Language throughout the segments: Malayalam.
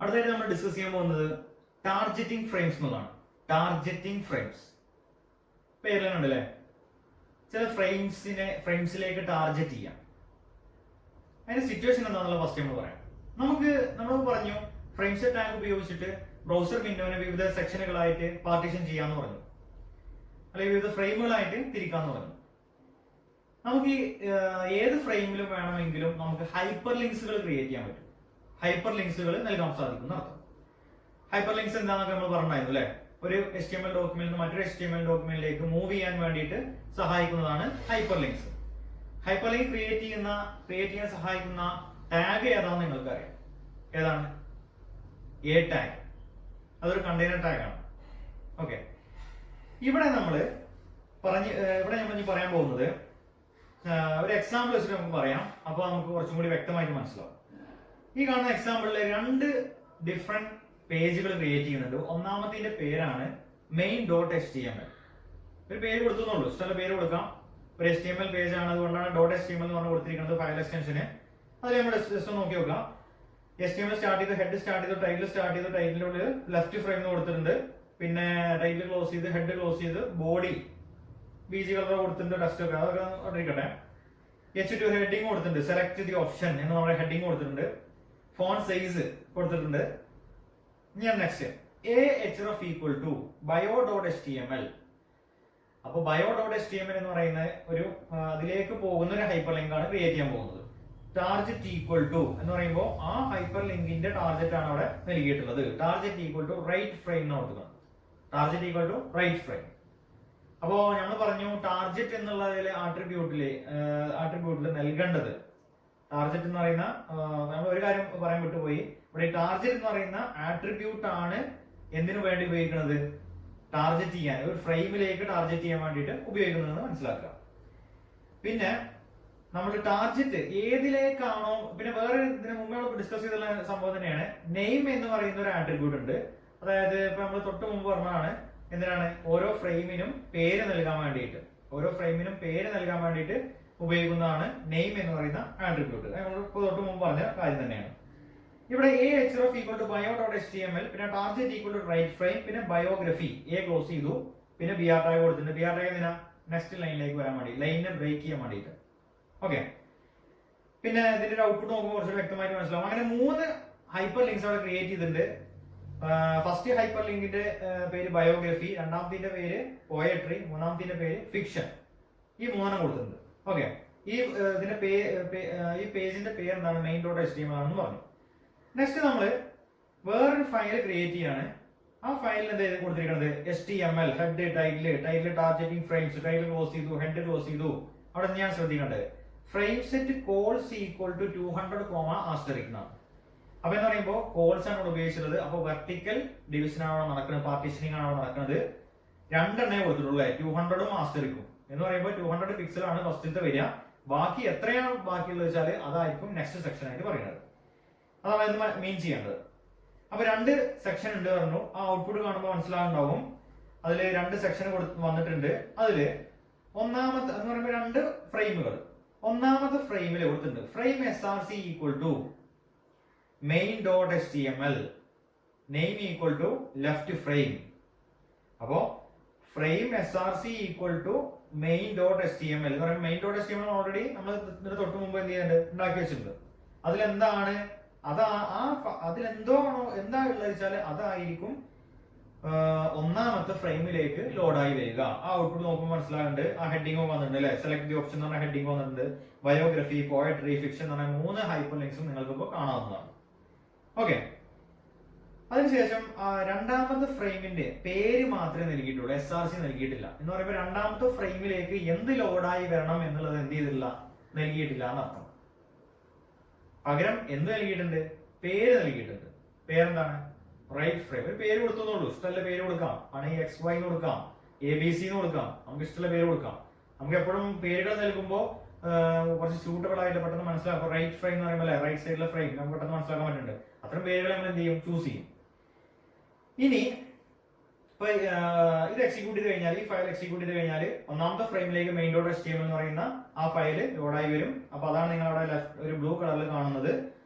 അടുത്തായിട്ട് നമ്മൾ ഡിസ്കസ് ചെയ്യാൻ പോകുന്നത് ടാർഗറ്റിംഗ് ഫ്രെയിംസ് എന്നുള്ളതാണ്. ടാർഗറ്റിംഗ് ഫ്രെയിംസ് പേരിലുണ്ടല്ലേ, ചില ഫ്രെയിംസിലേക്ക് ടാർഗറ്റ് ചെയ്യാം. അതിന്റെ സിറ്റുവേഷൻ എന്താണെന്നുള്ള ഫസ്റ്റ് നമ്മൾ പറയാം. നമ്മൾ പറഞ്ഞു ഫ്രെയിം സെറ്റ് ടാഗ് ഉപയോഗിച്ചിട്ട് ബ്രൗസർ വിൻഡോനെ വിവിധ സെക്ഷനുകളായിട്ട് പാർട്ടീഷൻ ചെയ്യാന്ന് പറഞ്ഞു, അല്ലെങ്കിൽ വിവിധ ഫ്രെയിമുകളായിട്ട് തിരിക്കാന്ന് പറഞ്ഞു. നമുക്ക് ഏത് ഫ്രെയിമിലും വേണമെങ്കിലും നമുക്ക് ഹൈപ്പർ ലിങ്ക്സുകൾ ക്രിയേറ്റ് ചെയ്യാൻ പറ്റും. ഹൈപ്പർ ലിങ്ക്സുകൾ നൽകാൻ സാധിക്കും അർത്ഥം. ഹൈപ്പർ ലിങ്ക്സ് എന്താണെന്നൊക്കെ നമ്മൾ പറഞ്ഞായിരുന്നു അല്ലെ. ഒരു HTML ഡോക്യുമെന്റിൽ നിന്ന് മറ്റൊരു HTML ഡോക്യുമെന്റിലേക്ക് മൂവ് ചെയ്യാൻ വേണ്ടിയിട്ട് സഹായിക്കുന്നതാണ് hyper links. Hyper link create ചെയ്യാൻ സഹായിക്കുന്ന ടാഗ് ഏതാണെന്ന് നിങ്ങൾക്ക് അറിയാം. ഏതാണ്? A tag. അതൊരു കണ്ടെയ്നർ ടാഗ് ആണ്. ഓക്കെ, ഇവിടെ നമ്മൾ പറയാൻ പോകുന്നത് ഒരു എക്സാമ്പിൾ വെച്ചിട്ട് നമുക്ക് പറയാം. അപ്പോൾ നമുക്ക് കുറച്ചും കൂടി വ്യക്തമായിട്ട് മനസ്സിലാവും. ഈ കാണുന്ന എക്സാമ്പിളിൽ രണ്ട് ഡിഫറെന്റ് പേജുകൾ ക്രിയേറ്റ് ചെയ്യുന്നുണ്ട്. ഒന്നാമത്തെ പേരാണ് main.html. ഒരു പേര് കൊടുത്തുന്നുള്ളൂ, ഇഷ്ടമുള്ള പേര് കൊടുക്കാം. ഒരു HTML പേജ് ആണ്, അതുകൊണ്ടാണ് .html എന്ന് പറഞ്ഞ് കൊടുത്തിരിക്കുന്നത് ഫയൽ എക്സ്റ്റൻഷന്. അതിൽ നമ്മൾ ജസ്റ്റ് നോക്കി നോക്കാം. HTML സ്റ്റാർട്ട് ചെയ്ത്, ഹെഡ് സ്റ്റാർട്ട് ചെയ്ത്, ടൈറ്റിൽ സ്റ്റാർട്ട് ചെയ്ത്, ടൈറ്റിലുള്ള ലെഫ്റ്റ് ഫ്രെയിം കൊടുത്തിട്ടുണ്ട്. പിന്നെ ടൈറ്റിൽ ക്ലോസ് ചെയ്ത്, ഹെഡ് ക്ലോസ് ചെയ്ത്, ബോഡി BG കളർ കൊടുത്തിട്ടുണ്ട്, ടെക്സ്റ്റ് ഒക്കെ അതൊക്കെ ഇരിക്കട്ടെ. H2 ഹെഡിങ് കൊടുത്തിട്ടുണ്ട്, സെലക്ട് ദി ഓപ്ഷൻ എന്ന് പറഞ്ഞ ഹെഡിങ് കൊടുത്തിട്ടുണ്ട്. ഫോണ്ട് സൈസ് കൊടുത്തിട്ടുണ്ട്. ഞാൻ next ahref equal to bio.html. അപ്പൊ bio.html എന്ന് പറയുന്ന ഒരു അതിലേക്ക് പോകുന്ന ഒരു ഹൈപ്പർ ലിങ്ക് ആണ് ക്രിയേറ്റ് ചെയ്യാൻ പോകുന്നത്. ടാർഗറ്റ് ഈക്വൽ ടു എന്ന് പറയുമ്പോൾ ആ ഹൈപ്പർ ലിങ്കിന്റെ ടാർഗറ്റ് ആണ് അവിടെ നൽകിയിട്ടുള്ളത്. Target equal to right frame എന്ന് കൊടുക്കുന്നത്. Target equal to right frame. അപ്പോ ഞങ്ങൾ പറഞ്ഞു ടാർഗറ്റ് എന്നുള്ളതിലെ ആട്രിബ്യൂട്ടിൽ നൽകേണ്ടത്, ടാർഗറ്റ് എന്ന് പറയുന്ന നമ്മൾ ഒരു കാര്യം പറയാൻ വിട്ടുപോയി. ഇവിടെ ടാർഗറ്റ് എന്ന് പറയുന്ന ആട്രിബ്യൂട്ട് ആണ് എന്തിനു വേണ്ടി ഉപയോഗിക്കുന്നത്? ടാർഗറ്റ് ചെയ്യാൻ, ഒരു ഫ്രെയിമിലേക്ക് ടാർഗറ്റ് ചെയ്യാൻ വേണ്ടിയിട്ട് ഉപയോഗിക്കുന്നതെന്ന് മനസ്സിലാക്കുക. പിന്നെ നമ്മൾ ടാർഗറ്റ് ഏതിലേക്കാണോ, പിന്നെ വേറെ ഇതിന് മുമ്പ് നമ്മൾ ഡിസ്കസ് ചെയ്തുള്ള സംഭവം തന്നെയാണ്. നെയിം എന്ന് പറയുന്ന ഒരു ആട്രിബ്യൂട്ട് ഉണ്ട്. അതായത് ഇപ്പൊ നമ്മൾ തൊട്ട് മുമ്പ് പറഞ്ഞതാണ് എന്തിനാണ്, ഓരോ ഫ്രെയിമിനും പേര് നൽകാൻ വേണ്ടിയിട്ട് ഉപയോഗിക്കുന്നതാണ് നെയിം എന്ന് പറയുന്ന ആട്രിബ്യൂട്ട്. നമ്മൾ തൊട്ട് മുമ്പ് പറഞ്ഞ കാര്യം തന്നെയാണ്. ഇവിടെ ahref equal to bio.html, പിന്നെ target equal to right frame, പിന്നെ ബയോഗ്രഫി ക്ലോസ് ചെയ്തു, പിന്നെ br ടാഗ് കൊടുത്തിട്ടുണ്ട്. br ടാഗ് എന്തിനാ? നെക്സ്റ്റ് ലൈനിലേക്ക് വരാൻ വേണ്ടി, ലൈനിനെ ബ്രേക്ക് ചെയ്യാൻ വേണ്ടിയിട്ട്. ഓക്കെ, പിന്നെ ഇതിന്റെ ഒരു ഔട്ട്പുട്ട് നോക്കുമ്പോൾ കുറച്ചുകൂടി വ്യക്തമായിട്ട് മനസ്സിലാവും. അങ്ങനെ 3 ഹൈപ്പർ ലിങ്ക്സ് അവിടെ ക്രിയേറ്റ് ചെയ്തിട്ടുണ്ട്. ഫസ്റ്റ് ഹൈപ്പർ ലിങ്കിന്റെ പേര് ബയോഗ്രഫി, രണ്ടാമത്തെ പേര് പോയട്രി, മൂന്നാമത്തെ പേര് ഫിക്ഷൻ. ഈ 3 കൊടുത്തിട്ടുണ്ട്. ഓക്കെ, ഈ പേജിന്റെ പേര് എന്താണ്? main.html ആണെന്ന് പറഞ്ഞു. നെക്സ്റ്റ് നമ്മള് വേറൊരു ഫയൽ ക്രിയേറ്റ് ചെയ്യാണ്. ആ ഫയലിൽ എന്താ കൊടുത്തിരിക്കുന്നത്? HTML head, title targeting frames, title close ചെയ്തു, ഹെഡ് ക്ലോസ് ചെയ്തു. അവിടെ ഞാൻ ശ്രദ്ധിക്കേണ്ടത് frame set cols equal to 200 എന്നാണ്. അപ്പൊ എന്ന് പറയുമ്പോൾ കോൾസ് ആണ് ഇവിടെ ഉപയോഗിച്ചിട്ടുള്ളത്. അപ്പൊ വെർട്ടിക്കൽ ഡിവിഷൻ ആണ് നടക്കുന്നത്, പാർട്ടീഷനിങ് ആണ് നടക്കുന്നത്. 2 എണ്ണേ കൊടുത്തിട്ടുള്ളൂ, 200ഉം ആസ്റ്ററിക്കും എന്ന് പറയുമ്പോൾ 200 പിക്സൽ ആണ് ഫസ്റ്റത്തെ വരിക. ബാക്കി എത്രയാണ് ബാക്കിയുള്ളത് വെച്ചാൽ അതായിരിക്കും നെക്സ്റ്റ് സെക്ഷൻ ആയിട്ട് പറയുന്നത്. അതാണ് ഇത് മീൻ ചെയ്യേണ്ടത്. അപ്പൊ 2 സെക്ഷൻ ഉണ്ട് പറഞ്ഞു. ആ ഔട്ട്പുട്ട് കാണുമ്പോൾ മനസ്സിലാകുന്നുണ്ടാവും. അതിൽ 2 സെക്ഷൻ വന്നിട്ടുണ്ട്. അതില് ഒന്നാമത്തെ എന്ന് പറയുമ്പോൾ 2 ഫ്രെയിമുകൾ. ഒന്നാമത്തെ ഫ്രെയിമിൽ കൊടുത്തിട്ടുണ്ട് frame src equal to main.html, name equal to left frame. അപ്പോ frame src equal to main.html എന്ന് പറയുമ്പോൾ main.html ഓൾറെഡി നമ്മൾ ഇതിന് തൊട്ട് മുമ്പ് എന്ത് ചെയ്യുന്നുണ്ട്? ഉണ്ടാക്കി വെച്ചിട്ടുണ്ട്. അതിലെന്താണ് എന്താ ഉള്ളത് വെച്ചാൽ അതായിരിക്കും ഒന്നാമത്തെ ഫ്രെയിമിലേക്ക് ലോഡായി വരിക. ആ ഔട്ട്പുട്ട് നോക്കുമ്പോൾ മനസ്സിലാകുന്നുണ്ട്. ആ ഹെഡിങ് വന്നിട്ടുണ്ട് അല്ലെ, സെലക്ട് ദി ഓപ്ഷൻ എന്ന് പറഞ്ഞ ഹെഡിങ് വന്നിട്ടുണ്ട്. ബയോഗ്രഫി, പോയട്രി, ഫിക്ഷൻ എന്ന് പറഞ്ഞ 3 ഹൈപ്പർ ലിങ്ക്സും നിങ്ങൾക്ക് ഇപ്പോൾ കാണാവുന്നതാണ്. ഓക്കെ, അതിനുശേഷം രണ്ടാമത്തെ ഫ്രെയിമിന്റെ പേര് മാത്രമേ നൽകിയിട്ടുള്ളൂ, src നൽകിയിട്ടില്ല. എന്ന് പറയുമ്പോൾ രണ്ടാമത്തെ ഫ്രെയിമിലേക്ക് എന്ത് ലോഡായി വരണം എന്നുള്ളത് എന്ത് ചെയ്തിട്ടില്ല, നൽകിയിട്ടില്ല എന്നർത്ഥം. പകരം എന്ത് നൽകിയിട്ടുണ്ട്? പേര് നൽകിയിട്ടുണ്ട്. പേരെന്താണ്? Right frame. ഒരു പേര് കൊടുത്തുള്ളൂ, ഇഷ്ടമുള്ള പേര് കൊടുക്കാം. ആണെങ്കിൽ XY എന്ന് കൊടുക്കാം, ABC എന്ന് കൊടുക്കാം, നമുക്ക് ഇഷ്ടമുള്ള പേര് കൊടുക്കാം. നമുക്ക് എപ്പോഴും പേരുകൾ നൽകുമ്പോൾ കുറച്ച് സ്യൂട്ടബിൾ ആയിട്ട് പെട്ടെന്ന് മനസ്സിലാക്കും. റൈറ്റ് ഫ്രെയിം എന്ന് പറയുമ്പോൾ റൈറ്റ് സൈഡിലെ ഫ്രെയിം നമുക്ക് പെട്ടെന്ന് മനസ്സിലാക്കാൻ പറ്റുന്നുണ്ട്. അത്തരം പേരുകൾ നമ്മൾ എന്ത് ചെയ്യും? ചൂസ് ചെയ്യും. ഇനി ഇത് എക്സിക്യൂട്ട് ചെയ്ത് കഴിഞ്ഞാൽ, ഈ ഫയൽ എക്സിക്യൂട്ട് ചെയ്ത് കഴിഞ്ഞാൽ ഒന്നാമത്തെ ഫ്രെയിമിലേക്ക് main.html എന്ന് പറയുന്ന ആ ഫയൽ ലോഡായി വരും. അപ്പൊ അതാണ് നിങ്ങൾ അവിടെ ഒരു ബ്ലൂ കളറിൽ കാണുന്നത്.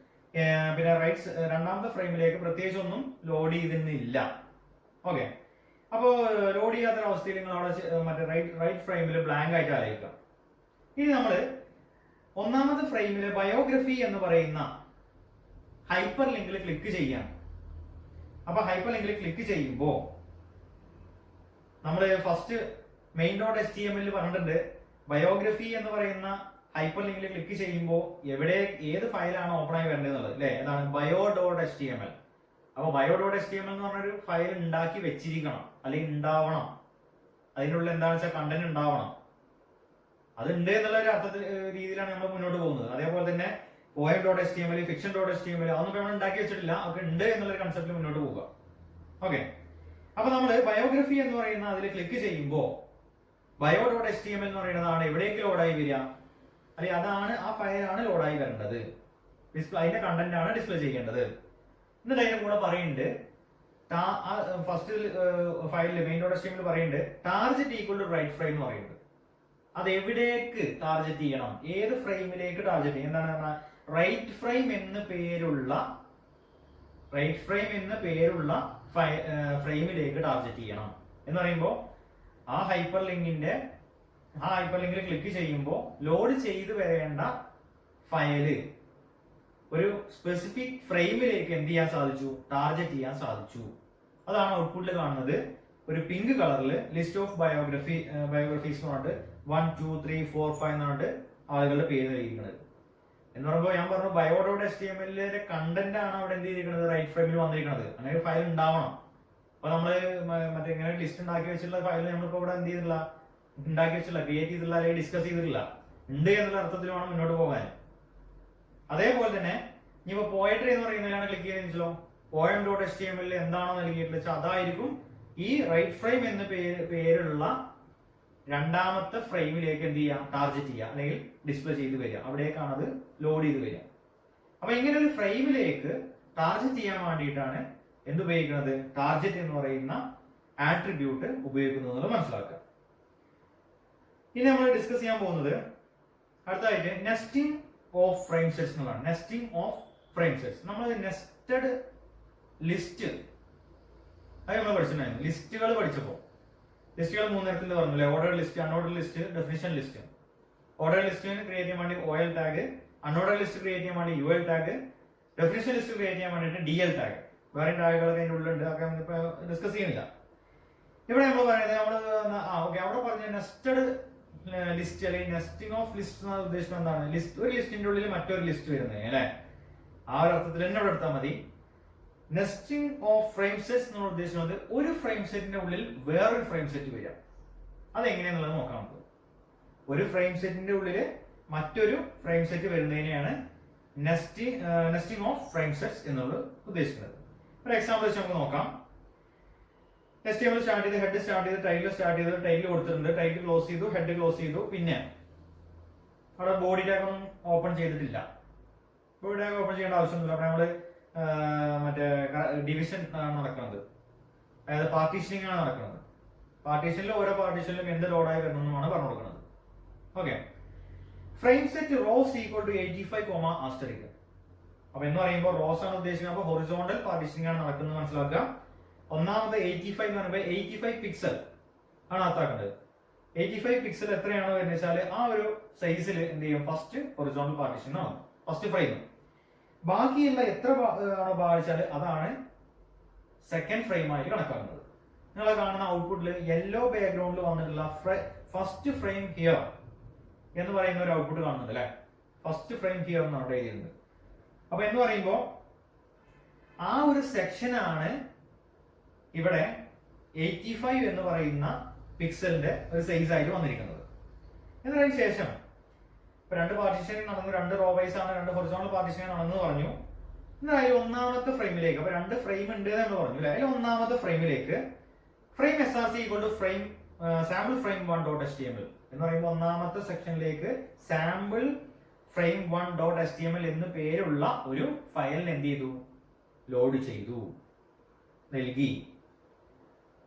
പിന്നെ രണ്ടാമത്തെ ഫ്രെയിമിലേക്ക് പ്രത്യേകിച്ച് ഒന്നും ലോഡ് ചെയ്തിരുന്നില്ല. ഓക്കെ, അപ്പോൾ ലോഡ് ചെയ്യാത്തൊരവസ്ഥയിൽ നിങ്ങൾ അവിടെ മറ്റേ റൈറ്റ് ഫ്രെയിമിൽ ബ്ലാങ്ക് ആയിട്ട് ആലോചിക്കുക. ഇനി നമ്മൾ ഒന്നാമത്തെ ഫ്രെയിമിൽ ബയോഗ്രഫി എന്ന് പറയുന്ന ഹൈപ്പർ ലിങ്കിൽ ക്ലിക്ക് ചെയ്യാം. അപ്പൊ ഹൈപ്പർ ലിങ്കിൽ ക്ലിക്ക് ചെയ്യുമ്പോൾ നമ്മൾ ഫസ്റ്റ് മെയിൻ ഡോട്ട് HTML പറഞ്ഞിട്ടുണ്ട് ബയോഗ്രഫി എന്ന് പറയുന്ന ഹൈപ്പർ ലിങ്കിൽ ക്ലിക്ക് ചെയ്യുമ്പോൾ ഏത് ഫയലാണ് ഓപ്പൺ ആയി വരേണ്ടത് എന്നുള്ളത് അല്ലെ, അതാണ് bio.html. അപ്പൊ bio.html എന്ന് പറഞ്ഞൊരു ഫയൽ ഉണ്ടാക്കി വെച്ചിരിക്കണം, അല്ലെങ്കിൽ ഉണ്ടാവണം. അതിനുള്ള എന്താണെന്ന് വെച്ചാൽ കണ്ടന്റ് ഉണ്ടാവണം. അത് ഉണ്ട് എന്നുള്ള ഒരു രീതിയിലാണ് നമ്മൾ മുന്നോട്ട് പോകുന്നത്. അതേപോലെ തന്നെ poem.html, fiction.html അതൊന്നും നമ്മൾ ഉണ്ടാക്കി വെച്ചിട്ടില്ല, അതൊക്കെ ഉണ്ട് എന്നുള്ള കൺസെപ്റ്റിൽ മുന്നോട്ട് പോവുക. ഓക്കെ, അപ്പൊ നമ്മൾ ബയോഗ്രഫി എന്ന് പറയുന്ന അതിൽ ക്ലിക്ക് ചെയ്യുമ്പോൾ bio.html എന്ന് പറയുന്നതാണ് എവിടേക്ക് ലോഡായി വരിക, അല്ലെങ്കിൽ അതാണ് ആ ഫയലാണ് ലോഡായി വരേണ്ടത്. അതിന്റെ കണ്ടന്റ് ആണ് ഡിസ്പ്ലേ ചെയ്യേണ്ടത്. എന്നിട്ട് അതിന്റെ കൂടെ പറയുന്നുണ്ട് ഫസ്റ്റ് ഫയലിൽ main.html പറയുന്നുണ്ട് target equal to right frame എന്ന് പറയുന്നുണ്ട്. അത് എവിടേക്ക് ടാർജറ്റ് ചെയ്യണം, ഏത് ഫ്രെയിമിലേക്ക് ടാർജറ്റ് ചെയ്യണം, എന്താണ് റൈറ്റ് ഫ്രെയിം എന്ന് പേരുള്ള ഫ്രെയിമിലേക്ക് ടാർജറ്റ് ചെയ്യണം എന്ന് പറയുമ്പോൾ ആ ഹൈപ്പർ ലിങ്കിൽ ക്ലിക്ക് ചെയ്യുമ്പോൾ ലോഡ് ചെയ്ത് വരേണ്ട ഫയല് ഒരു സ്പെസിഫിക് ഫ്രെയിമിലേക്ക് എന്ത് ചെയ്യാൻ സാധിച്ചു, ടാർജറ്റ് ചെയ്യാൻ സാധിച്ചു. അതാണ് ഔട്ട്പുട്ടിൽ കാണുന്നത്. ഒരു പിങ്ക് കളറിൽ ലിസ്റ്റ് ഓഫ് ബയോഗ്രഫീസ് എന്ന് പറഞ്ഞിട്ട് 1 2 3 4 5 എന്ന് പറഞ്ഞിട്ട് ആളുകളുടെ പേര് നൽകിയിരിക്കുന്നത്. എന്ന് പറയുമ്പോൾ ഞാൻ പറഞ്ഞു bio.html കണ്ടന്റ് ആണ് അവിടെ എന്ത് ചെയ്തിരിക്കുന്നത്, റൈറ്റ് ഫ്രെയിമിൽ വന്നിരിക്കുന്നത്. അങ്ങനെ ഒരു ഫയൽ ഉണ്ടാവണം. അപ്പൊ നമ്മള് മറ്റേ ഇങ്ങനെ ലിസ്റ്റ് ഉണ്ടാക്കി വെച്ചിട്ടുള്ള ഫയൽ നമ്മളിപ്പോ ഇവിടെ എന്ത് ചെയ്തിട്ടില്ല, ക്രിയേറ്റ് ചെയ്തിട്ടില്ല, അല്ലെങ്കിൽ ഡിസ്കസ് ചെയ്തിട്ടില്ല. ഉണ്ട് എന്നുള്ള അർത്ഥത്തിൽ വേണം മുന്നോട്ട് പോകാൻ. അതേപോലെ തന്നെ ഇനിയിപ്പോ പോയട്രി എന്ന് പറയുന്നതിലാണ് ക്ലിക്ക് ചെയ്തെങ്കിലോ poem.html എന്താണോ നൽകിയിട്ടുള്ള വെച്ചാൽ അതായിരിക്കും ഈ റൈറ്റ് ഫ്രെയിം എന്ന് പേരുള്ള രണ്ടാമത്തെ ഫ്രെയിമിലേക്ക് എന്ത് ചെയ്യാം, ടാർജറ്റ് ചെയ്യുക, അല്ലെങ്കിൽ ഡിസ്പ്ലേ ചെയ്ത് വരിക. അവിടേക്കാണ് അത് ലോഡ് ചെയ്ത് വരിക. അപ്പൊ ഇങ്ങനെ ഒരു ഫ്രെയിമിലേക്ക് ടാർജറ്റ് ചെയ്യാൻ വേണ്ടിയിട്ടാണ് എന്തുപയോഗിക്കുന്നത്, ടാർജറ്റ് എന്ന് പറയുന്ന ആട്രിബ്യൂട്ട് ഉപയോഗിക്കുന്നത് മനസ്സിലാക്കുക. ഇനി നമ്മൾ ഡിസ്കസ് ചെയ്യാൻ പോകുന്നത് അടുത്തായിട്ട് നെസ്റ്റിംഗ് ഓഫ് ഫ്രെയിം സെറ്റ്സ് എന്നുള്ളതാണ്. നെസ്റ്റിംഗ് ഓഫ് ഫ്രെയിം സെറ്റ്സ് നമ്മൾ നെസ്റ്റഡ് ലിസ്റ്റ് അത് നമ്മൾ പഠിച്ചിട്ടുണ്ടായിരുന്നു. ലിസ്റ്റുകൾ പഠിച്ചപ്പോൾ ലിസ്റ്റുകൾ 3 തരത്തിൽ പറഞ്ഞില്ലേ, order list, unorder list, definition list. Order ലിസ്റ്റിന് ക്രിയേറ്റ് ചെയ്യാൻ വേണ്ടി OL tag, unorder list create ചെയ്യാൻ വേണ്ടി UL tag, definition list create ചെയ്യാൻ വേണ്ടിയിട്ട് DL ടാഗ്. വേറെ ടാഗുകളൊക്കെ അതിൻ്റെ ഉള്ളിലുണ്ട്, അതൊക്കെ നമ്മളിപ്പോൾ ഡിസ്കസ് ചെയ്യുന്നില്ല. ഇവിടെ നമ്മൾ പറയുന്നത് അവിടെ പറഞ്ഞ നെസ്റ്റഡ് ലിസ്റ്റ് അല്ലെങ്കിൽ നെസ്റ്റിംഗ് ഓഫ് ലിസ്റ്റ് എന്ന ഉദ്ദേശം എന്താണ്, ഒരു ലിസ്റ്റിന്റെ ഉള്ളിൽ മറ്റൊരു ലിസ്റ്റ് വരുന്നത് അല്ലെ, ആ ഒരു അർത്ഥത്തിൽ തന്നെ ഇവിടെ എടുത്താൽ മതി. നെസ്റ്റിംഗ് ഓഫ് ഫ്രെയിം സെറ്റ്സ് എന്നുള്ള ഉദ്ദേശിക്കുന്നത് ഒരു ഫ്രെയിം സെറ്റിന്റെ ഉള്ളിൽ വേറൊരു ഫ്രെയിം സെറ്റ് വരിക. അതെങ്ങനെയാന്നുള്ളത് നോക്കാം നമുക്ക്. ഒരു ഫ്രെയിം സെറ്റിന്റെ ഉള്ളിൽ മറ്റൊരു ഫ്രെയിം സെറ്റ് വരുന്നതിനെയാണ് നെസ്റ്റിംഗ് ഓഫ് ഫ്രെയിം സെറ്റ്സ് എന്നുള്ളത് ഉദ്ദേശിക്കുന്നത്. ഒരു എക്സാമ്പിൾ വെച്ച് നമുക്ക് നോക്കാം. HTML സ്റ്റാർട്ട് ചെയ്ത്, ഹെഡ് സ്റ്റാർട്ട് ചെയ്ത്, ടൈറ്റിൽ സ്റ്റാർട്ട് ചെയ്ത്, ടൈറ്റിൽ കൊടുത്തിട്ടുണ്ട്, ടൈറ്റിൽ ക്ലോസ് ചെയ്തു, ഹെഡ് ക്ലോസ് ചെയ്തു. പിന്നെ അവിടെ ബോഡി ടാഗ് ഒന്നും ഓപ്പൺ ചെയ്തിട്ടില്ല. ബോഡി ടാഗ് ഓപ്പൺ ചെയ്യേണ്ട ആവശ്യമൊന്നുമില്ല. അപ്പൊ നമ്മള് മറ്റേ ഡിവിഷൻ ആണ് നടക്കുന്നത്, അതായത് പാർട്ടീഷനിങ് ആണ് നടക്കുന്നത്. പാർട്ടീഷനിൽ ഓരോ പാർട്ടീഷനിലും എന്ത് ലോഡായി വരണമെന്നാണ് പറഞ്ഞു കൊടുക്കുന്നത്. Okay, frame set rows equal to 85, asterisk. അപ്പൊ എന്ന് പറയുമ്പോൾ റോസ് ആണ് ഉദ്ദേശിക്കുന്നത്. അപ്പൊ ഹൊറിസോണ്ടൽ പാർട്ടീഷനിങ് ആണ് നടക്കുന്നത് മനസ്സിലാക്കുക. ഒന്നാമത് 85 എന്ന് പറയുമ്പോൾ 85 പിക്സൽ ആണ് അകത്താക്കേണ്ടത്. 85 പിക്സൽ എത്രയാണോ വരുന്നത് വെച്ചാൽ ആ ഒരു സൈസിൽ എന്ത് ചെയ്യും, ഫസ്റ്റ് ഹൊറിസോണ്ടൽ പാർട്ടീഷൻ ആണ് ഫസ്റ്റ് ഫ്രെയിം. ബാക്കിയുള്ള എത്ര ആണോ ബാധിച്ചാൽ അതാണ് സെക്കൻഡ് ഫ്രെയിം ആയിട്ട് കണക്കാക്കുന്നത്. നിങ്ങൾ കാണുന്ന ഔട്ട്പുട്ടിൽ യെല്ലോ ബാക്ക്ഗ്രൗണ്ടിൽ വന്നിട്ടുള്ള ഫസ്റ്റ് ഫ്രെയിം ഹിയർ എന്ന് പറയുന്ന ഒരു ഔട്ട്പുട്ട് കാണുന്നുണ്ട് അല്ലെ, ഫസ്റ്റ് ഫ്രെയിം ഹിയർ എന്നാണ് അവിടെ എഴുതിയിരുന്നത്. അപ്പൊ എന്ന് പറയുമ്പോൾ ആ ഒരു സെക്ഷനാണ് ഇവിടെ 85 എന്ന് പറയുന്ന പിക്സലിന്റെ ഒരു സൈസ് ആയിട്ട് വന്നിരിക്കുന്നത്. എന്നതിന് ശേഷം ഇപ്പൊ 2 പാർട്ടീഷനിങ് നടന്നു, 2 റോ വൈസ് ആണ്, 2 ഹൊറിസോണ്ടൽ പാർട്ടീഷനിങ് നടന്നു പറഞ്ഞു. എന്നാലും ഒന്നാമത്തെ ഫ്രെയിമിലേക്ക്, അപ്പൊ 2 ഫ്രെയിം ഉണ്ട് എന്ന് പറഞ്ഞു അല്ലെ, അതിൽ ഒന്നാമത്തെ ഫ്രെയിമിലേക്ക് frame SRC equal to frame sample frame 1.html എന്ന് പറയുമ്പോൾ ഒന്നാമത്തെ സെക്ഷനിലേക്ക് സാമ്പിൾ ഫ്രെയിം 1.html എന്ന് പേരുള്ള ഒരു ഫയലിന് എന്ത് ചെയ്തു, ലോഡ് ചെയ്തു, നൽകി.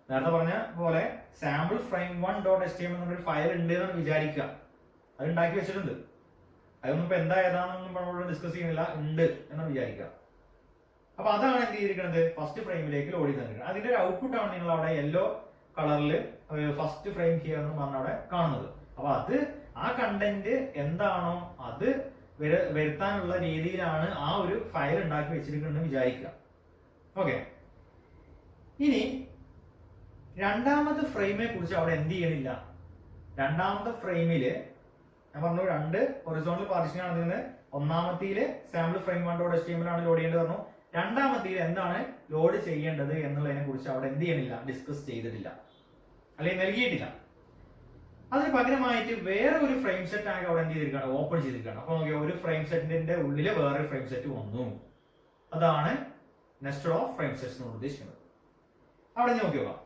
നേരത്തെ പറഞ്ഞ പോലെ സാമ്പിൾ ഫ്രെയിം 1.html എന്നൊരു ഫയൽ ഉണ്ട് എന്ന് വിചാരിക്കുക, അത് ഉണ്ടാക്കി വെച്ചിട്ടുണ്ട്. അതൊന്നും ഇപ്പൊ എന്താ ഏതാണെന്നൊന്നും നമ്മളോട് ഡിസ്കസ് ചെയ്യുന്നില്ല, ഉണ്ട് എന്ന് വിചാരിക്കുക. അപ്പൊ അതാണ് എന്ത് ചെയ്തിരിക്കുന്നത്, ഫസ്റ്റ് ഫ്രെയിമിലേക്ക് ലോഡ് ചെയ്ത് തന്നിരിക്കുന്നത്. അതിന്റെ ഒരു ഔട്ട്പുട്ട് ആണ് നിങ്ങൾ അവിടെ യെല്ലോ കളറിൽ ഫസ്റ്റ് ഫ്രെയിം ഹിയർ എന്ന് പറഞ്ഞ അവിടെ കാണുന്നത്. അപ്പൊ അത് ആ കണ്ടന്റ് എന്താണോ അത് വരുത്താനുള്ള രീതിയിലാണ് ആ ഒരു ഫയൽ ഉണ്ടാക്കി വെച്ചിരിക്കുന്നത് വിചാരിക്കുക. ഓക്കെ, ഇനി രണ്ടാമത്തെ ഫ്രെയിമിനെ കുറിച്ച് അവിടെ എന്ത് ചെയ്യണില്ല. രണ്ടാമത്തെ ഫ്രെയിമില് ഞാൻ പറഞ്ഞു 2 ഹൊറിസോണ്ടൽ പാർട്ടീഷൻ ആണ് ഇതിന്. ഒന്നാമത്തേല് സാമ്പിൾ ഫ്രെയിം 1.html ആണ് ലോഡ് ചെയ്യേണ്ടത് പറഞ്ഞു. രണ്ടാമത്തേല് എന്താണ് ലോഡ് ചെയ്യേണ്ടത് എന്നുള്ളതിനെ കുറിച്ച് അവിടെ എന്ത് ചെയ്യണില്ല, ഡിസ്കസ് ചെയ്തിട്ടില്ല, അല്ലെങ്കിൽ നൽകിയിട്ടില്ല. അതിന് പകരമായിട്ട് വേറെ ഒരു ഫ്രെയിം സെറ്റ് ആകെ അവിടെ എന്ത് ചെയ്തിരിക്കുകയാണ്, ഓപ്പൺ ചെയ്തിരിക്കുകയാണ്. അപ്പൊ നോക്കിയാൽ ഒരു ഫ്രെയിം സെറ്റിന്റെ ഉള്ളിൽ വേറെ ഫ്രെയിം സെറ്റ് വന്നു. അതാണ് നെസ്റ്റഡ് ഓഫ് ഫ്രെയിം സെറ്റ്സ് എന്ന് ഉദ്ദേശിക്കുന്നത്. അവിടെ നോക്കി നോക്കാം.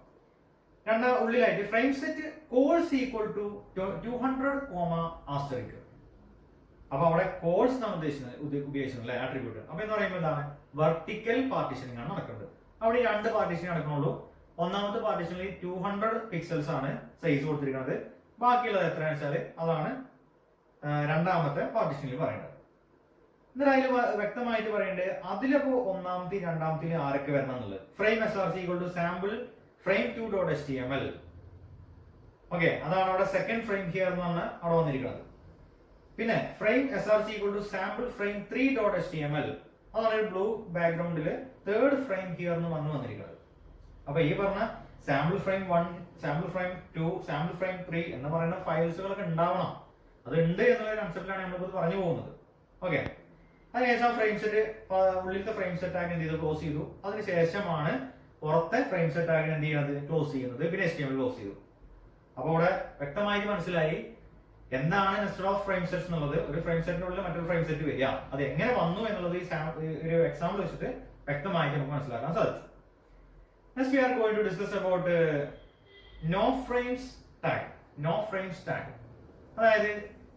ഉള്ളിലായിട്ട് frame set cols equal to 200 asterisk. അപ്പൊ അവിടെ കോൾസ് നമ്മൾ ഉപയോഗിക്കുന്നത് ആട്രിബ്യൂട്ട്. അപ്പൊ എന്ന് പറയുമ്പോൾ എന്താണ്, വെർട്ടിക്കൽ പാർട്ടീഷനിങ് ആണ് നടക്കുന്നത്. അവിടെ 2 പാർട്ടീഷൻ നടക്കുന്നുള്ളൂ. ഒന്നാമത്തെ പാർട്ടീഷനിൽ 200 പിക്സൽസ് ആണ് സൈസ് കൊടുത്തിരിക്കുന്നത്. ബാക്കിയുള്ളത് എത്രയാണെന്ന് വെച്ചാൽ അതാണ് രണ്ടാമത്തെ പാർട്ടീഷനിൽ പറയുന്നത്. എന്നിട്ട് അതിൽ വ്യക്തമായിട്ട് പറയേണ്ടത് അതിലിപ്പോ ഒന്നാമത്തെയും രണ്ടാമത്തെയും ആരൊക്കെ വരണം എന്നുള്ളത്. Frame SRC equal to sample frame 2.html. Okay, അതാണ് അവിടെ സെക്കൻഡ് ഫ്രെയിം ഹിയർ എന്ന് പറഞ്ഞാൽ അവിടെ വന്നിരിക്കുന്നത്. പിന്നെ frame SRC equal to sample frame 3.html. അതാണ് ഒരു ബ്ലൂ ബാക്ക്ഗ്രൗണ്ടില് തേർഡ് ഫ്രെയിം ഹിയർ എന്ന് വന്നിരിക്കുന്നത്. അപ്പൊ ഈ പറഞ്ഞ sample frame 1, sample frame 2, sample frame 3 എന്ന് പറയുന്ന ഫയൽസുകളൊക്കെ ഉണ്ടാവണം. അത് ഉണ്ട് എന്നുള്ള കൺസെപ്റ്റിലാണ് നമ്മളിപ്പോൾ പറഞ്ഞു പോകുന്നത്. ഓക്കെ, അതിനുശേഷം ഫ്രെയിം സെറ്റ് ഉള്ളിലത്തെ ഫ്രെയിം സെറ്റ് ആക്കി എന്ത് ചെയ്തു, ക്ലോസ് ചെയ്തു. അതിനുശേഷമാണ് പുറത്തെ ഫ്രെയിം സെറ്റ് ആക്കി എന്ത് ചെയ്യുന്നത്, ക്ലോസ് ചെയ്യുന്നത്. പിന്നെ HTML ക്ലോസ് ചെയ്തു. അപ്പൊ ഇവിടെ വ്യക്തമായിട്ട് മനസ്സിലായി എന്താണ് നെസ്റ്റഡ് ഓഫ് ഫ്രെയിം സെറ്റ്സ് എന്നുള്ളത്. ഒരു ഫ്രെയിം സെറ്റിനുള്ളിൽ മറ്റൊരു ഫ്രെയിം സെറ്റ് വരിക, അത് എങ്ങനെ വന്നു എന്നുള്ളത് ഈ ഒരു എക്സാമ്പിൾ വെച്ചിട്ട് വ്യക്തമായിട്ട് നമുക്ക് മനസ്സിലാക്കാൻ സാധിച്ചു. Next we are going to discuss about no frames tag. No frames tag. അതായത്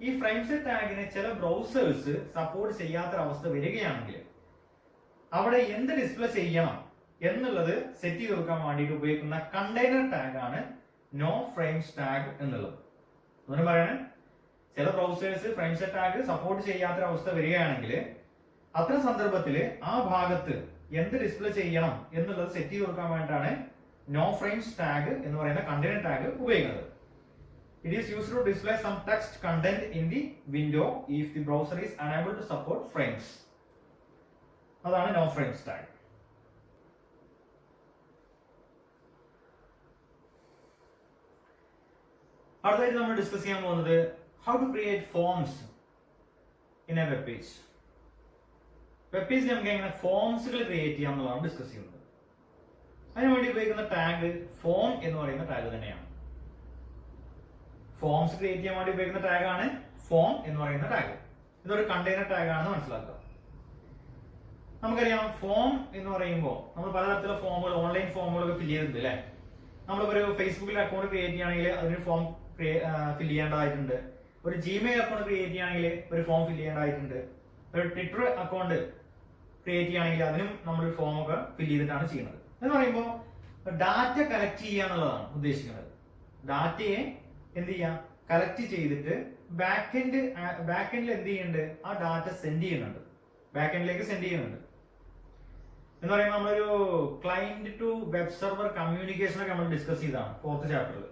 ഈ ഫ്രെയിം സെറ്റ് ടാഗിനെ ചില ബ്രൗസേഴ്സ് സപ്പോർട്ട് ചെയ്യാത്ത അവസ്ഥ വരികയാണെങ്കിൽ അവിടെ എന്ത് ഡിസ്പ്ലേ ചെയ്യണം എന്നുള്ളത് സെറ്റ് ചെയ്ത് കൊടുക്കാൻ വേണ്ടിയിട്ട് ഉപയോഗിക്കുന്ന കണ്ടെയ്നർ ടാഗ് ആണ് നോ ഫ്രെയിംസ് ടാഗ് എന്നുള്ളത്. അങ്ങനെ പറയണേ, ചില browsers frame set tag support ചെയ്യാത്ത അവസ്ഥ വരികയാണെങ്കിൽ അത്തരം സന്ദർഭത്തിൽ ആ ഭാഗത്ത് എന്ത് ഡിസ്പ്ലേ ചെയ്യണം എന്നുള്ളത് സെറ്റ് ചെയ്ത് കൊടുക്കാൻ വേണ്ടിയിട്ടാണ് നോ ഫ്രെയിംസ് ടാഗ് എന്ന് പറയുന്ന കണ്ടെയ്നർ ടാഗ് ഉപയോഗിക്കുന്നത്. It is used to display some text content in the window if the browser is unable to support frames. അതാണ് no frames tag. അടുത്തതായിട്ട് നമ്മൾ ഡിസ്കസ് ചെയ്യാൻ പോകുന്നത് how to create forms in a web page. Web പേജിൽ നമുക്ക് എങ്ങനെ ഫോംസുകൾ ക്രിയേറ്റ് ചെയ്യാം എന്നുള്ളതാണ് ഡിസ്കസ് ചെയ്യുന്നത്. അതിനുവേണ്ടി ഉപയോഗിക്കുന്ന ടാഗ് ഫോം എന്ന് പറയുന്ന ടാഗ് തന്നെയാണ്. ഫോംസ് ക്രിയേറ്റ് ചെയ്യാൻ വേണ്ടി ഉപയോഗിക്കുന്ന ടാഗ് ആണ് ഫോം എന്ന് പറയുന്ന ടാഗ്. ഇതൊരു കണ്ടെയ്നർ ടാഗ് ആണെന്ന് മനസ്സിലാക്കുക. നമുക്കറിയാം ഫോം എന്ന് പറയുമ്പോൾ നമ്മൾ പലതരത്തിലുള്ള ഫോമുകൾ, ഓൺലൈൻ ഫോമുകളൊക്കെ ഫില്ല് ചെയ്തിട്ടുണ്ട് അല്ലെ. നമ്മളിപ്പോൾ ഒരു ഫേസ്ബുക്കിൽ അക്കൗണ്ട് ക്രിയേറ്റ് ചെയ്യുകയാണെങ്കിൽ അതിന് ഫോം ഫില്ല് ചെയ്യേണ്ടതായിട്ടുണ്ട്. ഒരു ജിമെയിൽ അക്കൗണ്ട് ക്രിയേറ്റ് ചെയ്യുകയാണെങ്കിൽ ഒരു ഫോം ഫില്ല് ചെയ്യേണ്ടതായിട്ടുണ്ട്. ഒരു ട്വിറ്റർ അക്കൗണ്ട് ക്രിയേറ്റ് ചെയ്യുകയാണെങ്കിൽ അതിനും നമ്മളൊരു ഫോം ഒക്കെ ഫില്ല് ചെയ്തിട്ടാണ് ചെയ്യുന്നത്. എന്ന് പറയുമ്പോൾ ഡാറ്റ കളക്ട് ചെയ്യുക എന്നുള്ളതാണ് ഉദ്ദേശിക്കുന്നത്. ഡാറ്റയെ എന്ത് ചെയ്യാം, കളക്ട് ചെയ്തിട്ട് ബാക്കെൻഡിൽ എന്ത് ചെയ്യുന്നുണ്ട്, ആ ഡാറ്റ സെൻഡ് ചെയ്യുന്നുണ്ട്, ബാക്കെൻഡിലേക്ക് സെൻഡ് ചെയ്യുന്നുണ്ട്. എന്ന് പറയുമ്പോൾ നമ്മളൊരു client to web server communication ഒക്കെ നമ്മൾ ഡിസ്കസ് ചെയ്തതാണ് 4th ചാപ്റ്ററിൽ.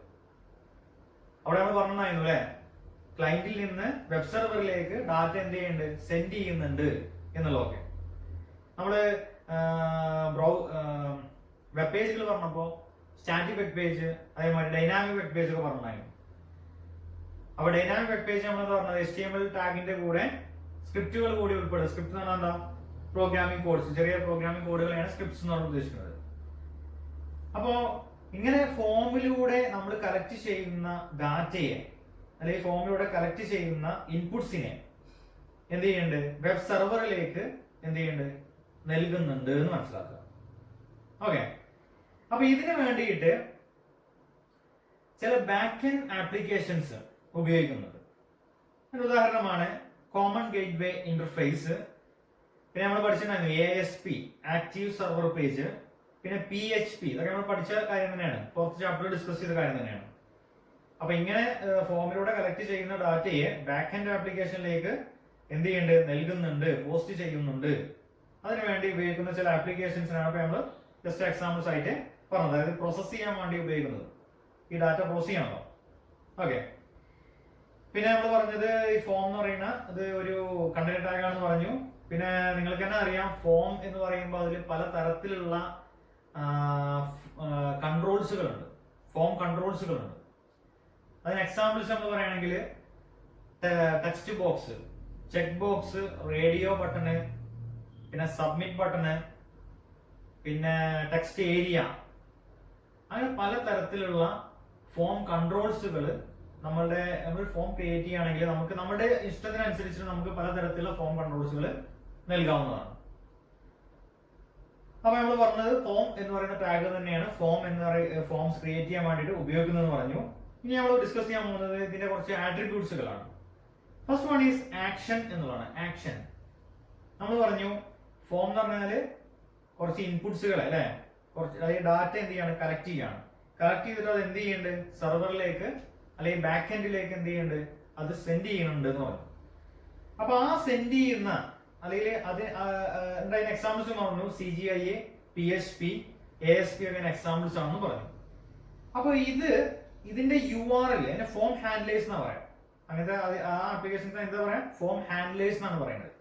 അവിടെ നമ്മൾ പറഞ്ഞിട്ടുണ്ടായിരുന്നു അല്ലെ, ക്ലയന്റിൽ നിന്ന് വെബ് സെർവറിലേക്ക് ഡാറ്റ എന്ത് ചെയ്യുന്നുണ്ട്, സെൻഡ് ചെയ്യുന്നുണ്ട് എന്നുള്ളതൊക്കെ. നമ്മള് വെബ് പേജുകൾ പറഞ്ഞപ്പോ സ്റ്റാറ്റിക് വെബ് പേജ്, അതേമാതിരി ഡൈനാമിക് വെബ് പേജ് ഒക്കെ പറഞ്ഞിട്ടുണ്ടായിരുന്നു. അപ്പൊ ഡൈനാമിക് വെബ് പേജ് നമ്മൾ പറഞ്ഞത് HTML ടാഗിന്റെ കൂടെ സ്ക്രിപ്റ്റുകൾ കൂടി ഉൾപ്പെടും. സ്ക്രിപ്റ്റ് എന്ന് പറഞ്ഞാൽ എന്താ, പ്രോഗ്രാമിംഗ് കോഡ്സ്, ചെറിയ പ്രോഗ്രാമിംഗ് കോഡുകളെയാണ് സ്ക്രിപ്റ്റ്സ് എന്നാണ് ഉദ്ദേശിക്കുന്നത്. അപ്പോ ഇങ്ങനെ ഫോമിലൂടെ നമ്മൾ കളക്ട് ചെയ്യുന്ന ഡാറ്റയെ അല്ലെങ്കിൽ ഫോമിലൂടെ കളക്ട് ചെയ്യുന്ന ഇൻപുട്സിനെ എന്ത് ചെയ്യുന്നുണ്ട്, വെബ് സെർവറിലേക്ക് എന്ത് ചെയ്യുന്നുണ്ട്, നൽകുന്നുണ്ട് എന്ന് മനസ്സിലാക്കുക. ഓക്കെ, അപ്പൊ ഇതിനു വേണ്ടിയിട്ട് ചില ബാക്ക്എൻഡ് ആപ്ലിക്കേഷൻസ് ഉപയോഗിക്കുന്നുണ്ട്. ഒരു ഉദാഹരണമാണ് കോമൺ ഗേറ്റ്വേ ഇന്റർഫേസ്. പിന്നെ നമ്മൾ പഠിച്ചിട്ടുണ്ടായിരുന്നു ASP, ആക്റ്റീവ് സെർവർ പേജ്. പിന്നെ PHP, ഇതൊക്കെ നമ്മൾ പഠിച്ച കാര്യം തന്നെയാണ്, 4th ചാപ്റ്ററിൽ ഡിസ്കസ് ചെയ്ത കാര്യം തന്നെയാണ്. അപ്പൊ ഇങ്ങനെ ഫോമിലൂടെ കളക്ട് ചെയ്യുന്ന ഡാറ്റയെ ബാക്ക് എൻഡ് ആപ്ലിക്കേഷനിലേക്ക് എന്ത് ചെയ്യുന്നുണ്ട്, നൽകുന്നുണ്ട്, പോസ്റ്റ് ചെയ്യുന്നുണ്ട്. അതിനുവേണ്ടി ഉപയോഗിക്കുന്ന ചില ആപ്ലിക്കേഷൻസിനാണ് ഇപ്പൊ നമ്മൾ ജസ്റ്റ് എക്സാമ്പിൾസ് ആയിട്ട് പറഞ്ഞത്. അതായത് പ്രോസസ് ചെയ്യാൻ വേണ്ടി ഉപയോഗിക്കുന്നത്, ഈ ഡാറ്റ പ്രോസസ് ചെയ്യണല്ലോ. ഓക്കെ. പിന്നെ നമ്മൾ പറഞ്ഞത് ഈ ഫോം എന്ന് പറയുന്ന അത് ഒരു കണ്ടന്റ് ടാഗ് ആണെന്ന് പറഞ്ഞു. പിന്നെ നിങ്ങൾക്ക് തന്നെ അറിയാം, ഫോം എന്ന് പറയുമ്പോൾ അതിൽ പല തരത്തിലുള്ള കൺട്രോൾസുകളുണ്ട്, ഫോം കൺട്രോൾസുകളുണ്ട്. അതിന് എക്സാമ്പിൾസ് നമ്മൾ പറയുകയാണെങ്കിൽ text box, check box, radio button, പിന്നെ സബ്മിറ്റ് ബട്ടണ്, പിന്നെ ടെക്സ്റ്റ് ഏരിയ, അങ്ങനെ പല തരത്തിലുള്ള ഫോം കൺട്രോൾസുകൾ നമ്മൾ ഫോം ക്രിയേറ്റ് ചെയ്യുകയാണെങ്കിൽ നമുക്ക് നമ്മുടെ ഇഷ്ടത്തിനനുസരിച്ച് നമുക്ക് പലതരത്തിലുള്ള ഫോം കൺട്രോൾസുകൾ നൽകാവുന്നതാണ്. അപ്പൊ നമ്മൾ പറഞ്ഞത് ഫോം എന്ന് പറയുന്ന ടാഗ് തന്നെയാണ് ഫോം എന്ന് പറയുന്ന ഫോംസ് ക്രിയേറ്റ് ചെയ്യാൻ വേണ്ടിയിട്ട് ഉപയോഗിക്കുന്നതെന്ന് പറഞ്ഞു. ഇനി നമ്മൾ ഡിസ്കസ് ചെയ്യാൻ പോകുന്നത് ഇതിന്റെ കുറച്ച് ആട്രിബ്യൂട്ട്സുകളാണ്. ഫസ്റ്റ് വൺ ഈസ് ആക്ഷൻ എന്നുള്ളതാണ്. ആക്ഷൻ നമ്മൾ പറഞ്ഞു, ഫോം എന്ന് പറഞ്ഞാല് കുറച്ച് ഇൻപുട്സുകൾ അല്ലെ, കുറച്ച് ഡാറ്റ എന്ത് ചെയ്യാണ്, കളക്ട് ചെയ്യാണ്. കളക്ട് ചെയ്തിട്ട് അത് എന്ത് ചെയ്യുന്നുണ്ട്, സെർവറിലേക്ക് അല്ലെങ്കിൽ ബാക്ക് എൻഡിലേക്ക് എന്ത് ചെയ്യുന്നുണ്ട്, അത് സെൻഡ് ചെയ്യുന്നുണ്ട് എന്ന് പറഞ്ഞു. അപ്പൊ ആ സെൻഡ് ചെയ്യുന്ന അല്ലെങ്കിൽ അത് എന്തായാലും എക്സാമ്പിൾസ് പറഞ്ഞു, CGI, PHP, ASP അങ്ങനെ എക്സാമ്പിൾസ് ആണെന്ന് പറഞ്ഞു. അപ്പൊ ഇതിന്റെ URL അതിന്റെ ഫോം ഹാൻഡ്ലേഴ്സ് എന്നാ പറയാം. അങ്ങനത്തെ ആ ആപ്ലിക്കേഷൻസ് എന്താ പറയാ, ഫോം ഹാൻഡ്ലേഴ്സ് എന്നാണ് പറയുന്നത്.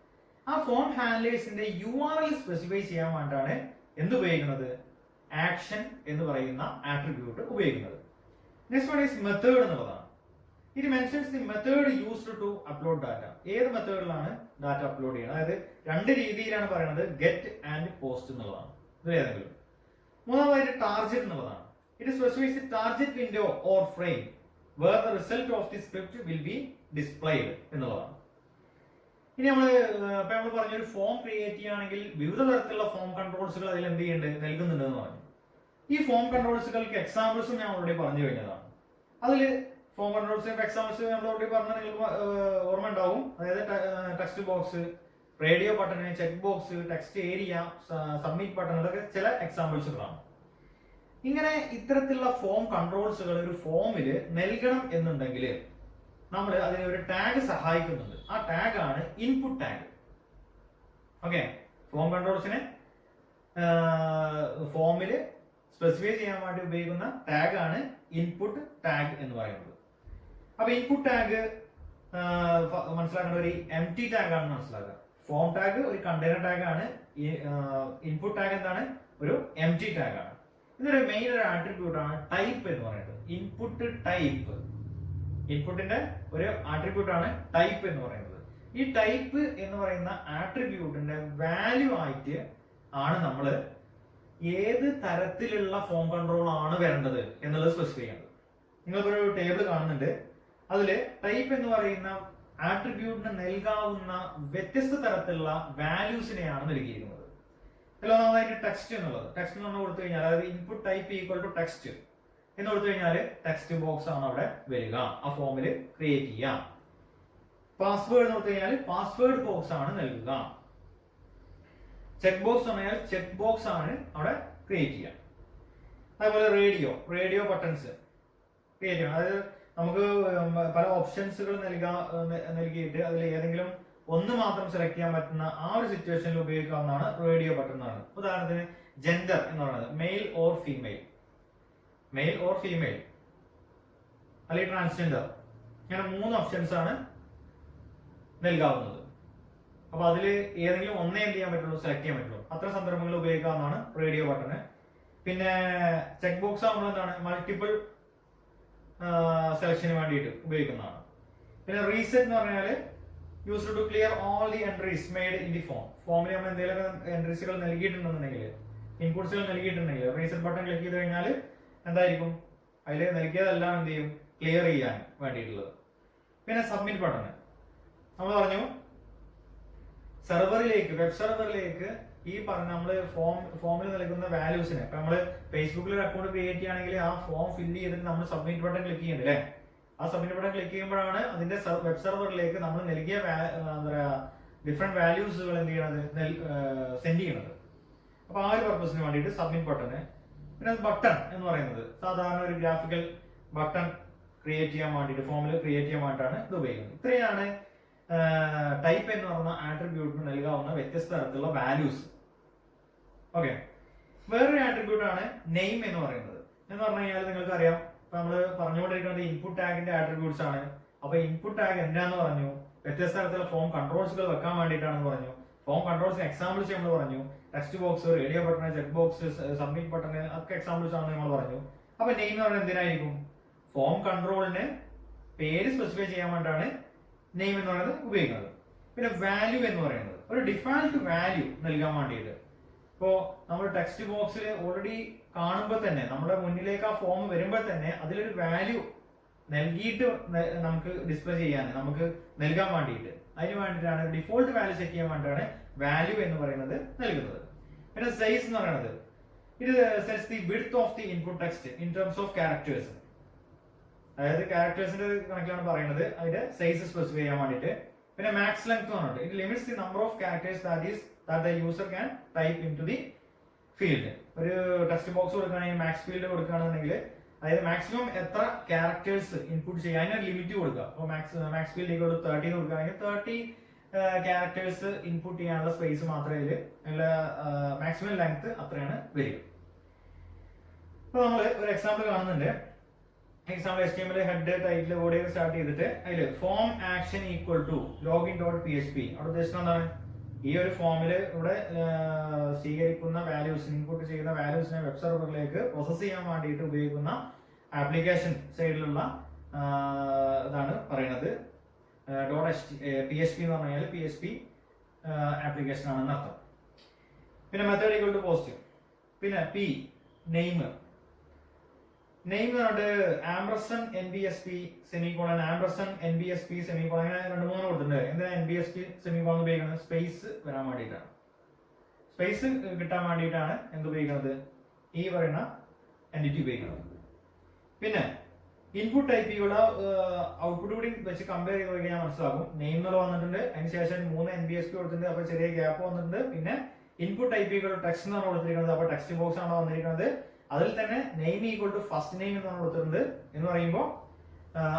ആ ഫോം ഹാൻഡ്ലേഴ്സിന്റെ URL സ്പെസിഫൈ ചെയ്യാൻ വേണ്ടിയാണ് എന്ത് ഉപയോഗിക്കുന്നത്, ആക്ഷൻ എന്ന് പറയുന്ന ആട്രിബ്യൂട്ട് ഉപയോഗിക്കുന്നത്. നെക്സ്റ്റ് വൺ ഈസ് മെത്തേഡ് എന്നുള്ളതാണ്. It mentions the method used to upload data. ഏത് മെത്തേഡിലാണ് ഡാറ്റ അപ്ലോഡ് ചെയ്യുന്നത്, അതായത് രണ്ട് രീതിയിലാണ് പറയുന്നത്, ഗെറ്റ് ആൻഡ് പോസ്റ്റ് എന്നുള്ളതാണ്. ഇത് ഏതെങ്കിലും. മൂന്നാമതായിട്ട് ടാർഗറ്റ് എന്നുള്ളതാണ്. It specifies the target window or frame where the result of the script will be displayed എന്നുള്ളതാണ്. ഇനി നമ്മൾ പറഞ്ഞൊരു ഫോം ക്രിയേറ്റ് ചെയ്യുകയാണെങ്കിൽ വിവിധ തരത്തിലുള്ള ഫോം കൺട്രോൾസുകൾ അതിൽ എന്ത് ചെയ്യുന്നുണ്ട്, നൽകുന്നുണ്ടെന്ന് പറഞ്ഞു. ഈ ഫോം കൺട്രോൾസുകൾക്ക് എക്സാമ്പിൾസും ഞാൻ ഓൾറെഡി പറഞ്ഞു കഴിഞ്ഞതാണ്. അതിൽ ഫോം കൺട്രോൾസ് എക്സാമ്പിൾസ് നമ്മൾ ഓൾറെഡി പറഞ്ഞാൽ നിങ്ങൾക്ക് ഓർമ്മ ഉണ്ടാവും. അതായത് text box, radio button, check box, text area, submit button, ഇതൊക്കെ ചില എക്സാമ്പിൾസുകളാണ്. ഇങ്ങനെ ഇത്തരത്തിലുള്ള ഫോം കൺട്രോൾസുകൾ ഒരു ഫോമിൽ നൽകണം എന്നുണ്ടെങ്കിൽ നമ്മൾ അതിനെ ഒരു ടാഗ് സഹായിക്കുന്നുണ്ട്. ആ ടാഗ് ആണ് ഇൻപുട്ട് ടാഗ്. ഓക്കെ. ഫോം കൺട്രോൾസിനെ ഫോമിൽ സ്പെസിഫൈ ചെയ്യാൻ വേണ്ടി ഉപയോഗിക്കുന്ന ടാഗ് ആണ് ഇൻപുട്ട് ടാഗ് എന്ന് പറയുന്നത്. അപ്പൊ ഇൻപുട്ട് ടാഗ് മനസ്സിലാക്കേണ്ട ഒരു എംപ്റ്റി ടാഗ് ആണ് മനസ്സിലാക്കുക. ഫോം ടാഗ് ഒരു കണ്ടെയ്നർ ടാഗ് ആണ്. ഇൻപുട്ട് ടാഗ് എന്താണ്, ഒരു എംപ്റ്റി ടാഗ് ആണ്. ഇതൊരു മെയിൻ ഒരു ആട്രിബ്യൂട്ട് ആണ് ടൈപ്പ് എന്ന് പറയുന്നത്. ഇൻപുട്ട് ടൈപ്പ്, ഇൻപുട്ടിന്റെ ഒരു ആട്രിബ്യൂട്ട് ആണ് ടൈപ്പ് എന്ന് പറയുന്നത്. ഈ ടൈപ്പ് എന്ന് പറയുന്ന ആട്രിബ്യൂട്ടിന്റെ വാല്യൂ ആയിട്ട് ആണ് നമ്മൾ ഏത് തരത്തിലുള്ള ഫോം കൺട്രോൾ ആണ് വരേണ്ടത് എന്നുള്ളത് സ്പെസിഫൈ ചെയ്യുന്നത്. നിങ്ങളിപ്പോ ഒരു ടേബിൾ കാണുന്നുണ്ട്. അതില് ടൈപ്പ് എന്ന് പറയുന്ന ആട്രിബ്യൂട്ടിന് നൽകാവുന്ന വ്യത്യസ്ത തരത്തിലുള്ള വാല്യൂസിനെയാണ് നൽകിയിരിക്കുന്നത്. ഒന്നാമതായിട്ട് ടെക്സ്റ്റ് എന്നുള്ളത്. ടെക്സ്റ്റ് എന്ന് നമ്മൾ കൊടുത്തു കഴിഞ്ഞാൽ, അതായത് input type equal to text എന്ന് കൊടുത്തു കഴിഞ്ഞാൽ ടെക്സ്റ്റ് ബോക്സ് ആണ് അവിടെ വരിക, ആ ഫോമിൽ ക്രിയേറ്റ് ചെയ്യാം. പാസ്വേഡ് എന്ന് കൊടുത്തു കഴിഞ്ഞാൽ പാസ്വേഡ് ബോക്സ് ആണ് നൽകുക. ചെക്ക് ബോക്സ് പറഞ്ഞാൽ ചെക്ക് ബോക്സ് ആണ് അവിടെ ക്രിയേറ്റ് ചെയ്യുക. അതേപോലെ റേഡിയോ ബട്ടൺസ് ക്രിയേറ്റ് ചെയ്യണം. അതായത് നമുക്ക് പല ഓപ്ഷൻസുകൾ നൽകിയിട്ട് അതിൽ ഏതെങ്കിലും ഒന്ന് മാത്രം സെലക്ട് ചെയ്യാൻ പറ്റുന്ന ആ ഒരു സിറ്റുവേഷനിൽ ഉപയോഗിക്കാവുന്നതാണ് റേഡിയോ ബട്ടൺ എന്ന് പറയുന്നത്. ഉദാഹരണത്തിന് ജെൻഡർ എന്ന് പറയുന്നത് മെയിൽ ഓർ ഫീമെയിൽ, അല്ലെങ്കിൽ ട്രാൻസ്ജെൻഡർ, ഇങ്ങനെ 3 ഓപ്ഷൻസ് ആണ് നൽകാവുന്നത്. അപ്പൊ അതിൽ ഏതെങ്കിലും ഒന്നേ എന്ത് ചെയ്യാൻ പറ്റുള്ളൂ, സെലക്ട് ചെയ്യാൻ പറ്റുള്ളൂ. അത്തരം സന്ദർഭങ്ങളിൽ ഉപയോഗിക്കാവുന്നതാണ് റേഡിയോ ബട്ടണ്. പിന്നെ ചെക്ക് ബോക്സ് ആകുമ്പോൾ എന്താണ്, മൾട്ടിപ്പിൾ സെലക്ഷന് വേണ്ടിയിട്ട് ഉപയോഗിക്കുന്നതാണ്. പിന്നെ റീസെറ്റ് എന്ന് പറഞ്ഞാൽ used to clear all the entries made in the form. ഫോമിൽ നമ്മൾ എന്തെങ്കിലും എൻട്രീസുകൾ നൽകിയിട്ടുണ്ടെന്നുണ്ടെങ്കിൽ, ഇൻപുട്സുകൾ നൽകിയിട്ടുണ്ടെങ്കിൽ റീസെറ്റ് ബട്ടൺ ക്ലിക്ക് ചെയ്ത് കഴിഞ്ഞാൽ എന്തായിരിക്കും, അതിൽ നൽകിയതെല്ലാം എന്ത് ചെയ്യും, ക്ലിയർ ചെയ്യാൻ വേണ്ടിയിട്ടുള്ളത്. പിന്നെ സബ്മിറ്റ് ബട്ടൺ നമ്മൾ പറഞ്ഞു, സെർവറിലേക്ക്, വെബ് സെർവറിലേക്ക് ഈ പറഞ്ഞ നമ്മൾ ഫോമിൽ നൽകുന്ന വാല്യൂസിനെ, ഇപ്പൊ നമ്മള് ഫേസ്ബുക്കിൽ ഒരു അക്കൗണ്ട് ക്രിയേറ്റ് ചെയ്യുകയാണെങ്കിൽ ആ ഫോം ഫില്ല് ചെയ്തിട്ട് നമ്മൾ സബ്മിറ്റ് ബട്ടൺ ക്ലിക്ക് ചെയ്യുന്നില്ലേ, ആ സബ്മിറ്റ് ബട്ടൺ ക്ലിക്ക് ചെയ്യുമ്പോഴാണ് അതിന്റെ വെബ് സെർവറിലേക്ക് നമ്മൾ നൽകിയ എന്താ പറയാ ഡിഫറെന്റ് വാല്യൂസുകൾ എന്ത് ചെയ്യണത്, സെൻഡ് ചെയ്യണത്. അപ്പൊ ആ ഒരു പർപ്പസിന് വേണ്ടിയിട്ട് സബ്മിറ്റ് ബട്ടണ്. പിന്നെ ബട്ടൺ എന്ന് പറയുന്നത് സാധാരണ ഒരു ഗ്രാഫിക്കൽ ബട്ടൺ ക്രിയേറ്റ് ചെയ്യാൻ വേണ്ടിയിട്ട്, ഫോമിൽ ക്രിയേറ്റ് ചെയ്യാൻ വേണ്ടിയിട്ടാണ് ഇത് ഉപയോഗിക്കുന്നത്. ഇത്രയാണ് ടൈപ്പ് എന്ന് പറയുന്ന ആട്രിബ്യൂട്ടിന് നൽകാവുന്ന വ്യത്യസ്ത തരത്തിലുള്ള വാല്യൂസ്. ഓക്കെ, വേറൊരു ആട്രിബ്യൂട്ട് ആണ് നെയിം എന്ന് പറയുന്നത്. എന്ന് പറഞ്ഞു കഴിഞ്ഞാൽ നിങ്ങൾക്ക് അറിയാം, ഇപ്പൊ നമ്മൾ പറഞ്ഞുകൊണ്ടിരിക്കുന്നത് ഇൻപുട്ട് ടാഗിന്റെ ആട്രിബ്യൂട്ട്സ് ആണ്. അപ്പൊ ഇൻപുട്ട് ടാഗ് എന്താന്ന് പറഞ്ഞു, വ്യത്യസ്ത തരത്തിലുള്ള ഫോം കൺട്രോൾസുകൾ വെക്കാൻ വേണ്ടിയിട്ടാണെന്ന് പറഞ്ഞു. ഫോം കൺട്രോൾസ് എക്സാമ്പിൾസ് നമ്മൾ പറഞ്ഞു. Text box, radio button, check box, submit button ഒക്കെ എക്സാമ്പിൾസ് ആണെന്ന് നമ്മൾ പറഞ്ഞു. അപ്പൊ നെയിം എന്ന് പറയുന്നത് എന്തിനായിരിക്കും? ഫോം കൺട്രോളിന് പേര് സ്പെസിഫൈ ചെയ്യാൻ വേണ്ടിയാണ് നെയിം എന്ന് പറയുന്നത് ഉപയോഗിക്കുന്നത്. പിന്നെ വാല്യൂ എന്ന് പറയുന്നത് ഒരു ഡിഫാൾട്ട് വാല്യൂ നൽകാൻ വേണ്ടിയിട്ട്. ഇപ്പോ നമ്മൾ ടെക്സ്റ്റ് ബോക്സിൽ ഓൾറെഡി കാണുമ്പോൾ തന്നെ, നമ്മുടെ മുന്നിലേക്ക് ആ ഫോം വരുമ്പോൾ തന്നെ അതിലൊരു വാല്യൂ നൽകിയിട്ട് നമുക്ക് ഡിസ്പ്ലേ ചെയ്യാൻ, നമുക്ക് നൽകാൻ വേണ്ടിയിട്ട്, അതിന് വേണ്ടിയിട്ടാണ് ഡിഫോൾട്ട് വാല്യൂ സെറ്റ് ചെയ്യാൻ വേണ്ടിയിട്ടാണ് വാല്യൂ എന്ന് പറയുന്നത് നൽകുന്നത്. പിന്നെ സൈസ് എന്ന് പറയുന്നത് ഇത് sets the width of the input text in terms of characters. അതായത് ക്യാരക്ടേഴ്സിന്റെ കണക്കിലാണ് പറയുന്നത്, അതിന്റെ സൈസ് സ്പെസിഫൈ ചെയ്യാൻ വേണ്ടിയിട്ട്. പിന്നെ മാക്സ് ലെങ്ത് എന്ന് പറഞ്ഞിട്ട് it limits the number of characters that the user can type into the field. ഒരു ടെക്സ്റ്റ് ബോക്സ് കൊടുക്കുകയാണെങ്കിൽ മാക്സ് ഫീൽഡ് കൊടുക്കുകയാണെന്നുണ്ടെങ്കിൽ, അതായത് മാക്സിമം എത്ര ക്യാരക്ടേഴ്സ് ഇൻപുട്ട് ചെയ്യാൻ അതിന് ലിമിറ്റ് കൊടുക്കുക. അപ്പോൾ മാക്സ് ഫീൽഡ് 30 കൊടുക്കുകയാണെങ്കിൽ 30 ക്യാരക്ടേഴ്സ് ഇൻപുട്ട് ചെയ്യാനുള്ള സ്പേസ് മാത്രമേ അതിൽ മാക്സിമം ലെങ്ത് അത്രയാണ് വരിക. ഇപ്പൊ നമ്മൾ ഒരു എക്സാമ്പിൾ കാണുന്നുണ്ട്. Example HTML head, title, body start ചെയ്തിട്ട് അതിൽ form action equal to login dot PHP. അവിടെ ഉദ്ദേശിക്കുന്നത് എന്താണ്? ഈ ഒരു ഫോമിൽ ഇവിടെ സ്വീകരിക്കുന്ന വാല്യൂസ്, ഇൻപുട്ട് ചെയ്യുന്ന വാല്യൂസിനെ വെബ് സെർവറിലേക്ക് പ്രോസസ് ചെയ്യാൻ വേണ്ടിയിട്ട് ഉപയോഗിക്കുന്ന ആപ്ലിക്കേഷൻ സൈഡിലുള്ള ഇതാണ് പറയുന്നത്. PHP എന്ന് പറഞ്ഞാൽ PHP ആപ്ലിക്കേഷൻ ആണെന്ന് അർത്ഥം. പിന്നെ മെത്തേഡ് ഈക്വൽ ടു പോസ്റ്റ്. പിന്നെ P നെയിം. നെയിം എന്ന് പറഞ്ഞിട്ട് ആംബർസൺ NBSP സെമിക്കോളൻ, ആംബർസൺ NBSP സെമിക്കോളൻ, അങ്ങനെ 2-3 കൊടുത്തിട്ടുണ്ട്. എന്തിനാ NBSP സെമിക്കോളൻ ഉപയോഗിക്കുന്നത്? സ്പേസ് വരാൻ വേണ്ടിയിട്ടാണ്. സ്പേസ് കിട്ടാൻ വേണ്ടിയിട്ടാണ് എന്ത് ഉപയോഗിക്കുന്നത്? ഈ പറയുന്ന എൻറ്റിറ്റി ഉപയോഗിക്കുന്നത്. പിന്നെ ഇൻപുട്ട് ടൈപ്പ് ചെയ്യുക, ഔട്ട്പുട്ട് കൂടി വെച്ച് കമ്പയർ ചെയ്ത് കഴിഞ്ഞാൽ മനസ്സിലാക്കും. നെയിം എന്നുള്ള വന്നിട്ടുണ്ട്, അതിനുശേഷം 3 NBSP കൊടുത്തിട്ടുണ്ട്, അപ്പൊ ചെറിയ ഗ്യാപ്പ് വന്നിട്ടുണ്ട്. പിന്നെ ഇൻപുട്ട് ടൈപ്പ് ചെയ്യുക ടെക്സ്റ്റ് എന്നാണ് കൊടുത്തിരിക്കുന്നത്, അപ്പൊ ടെക്സ്റ്റ് ബോക്സ് ആണ് വന്നിരിക്കുന്നത്. അതിൽ തന്നെ name equal to first name എന്നാണ് കൊടുത്തിട്ടുണ്ട്. എന്ന് പറയുമ്പോൾ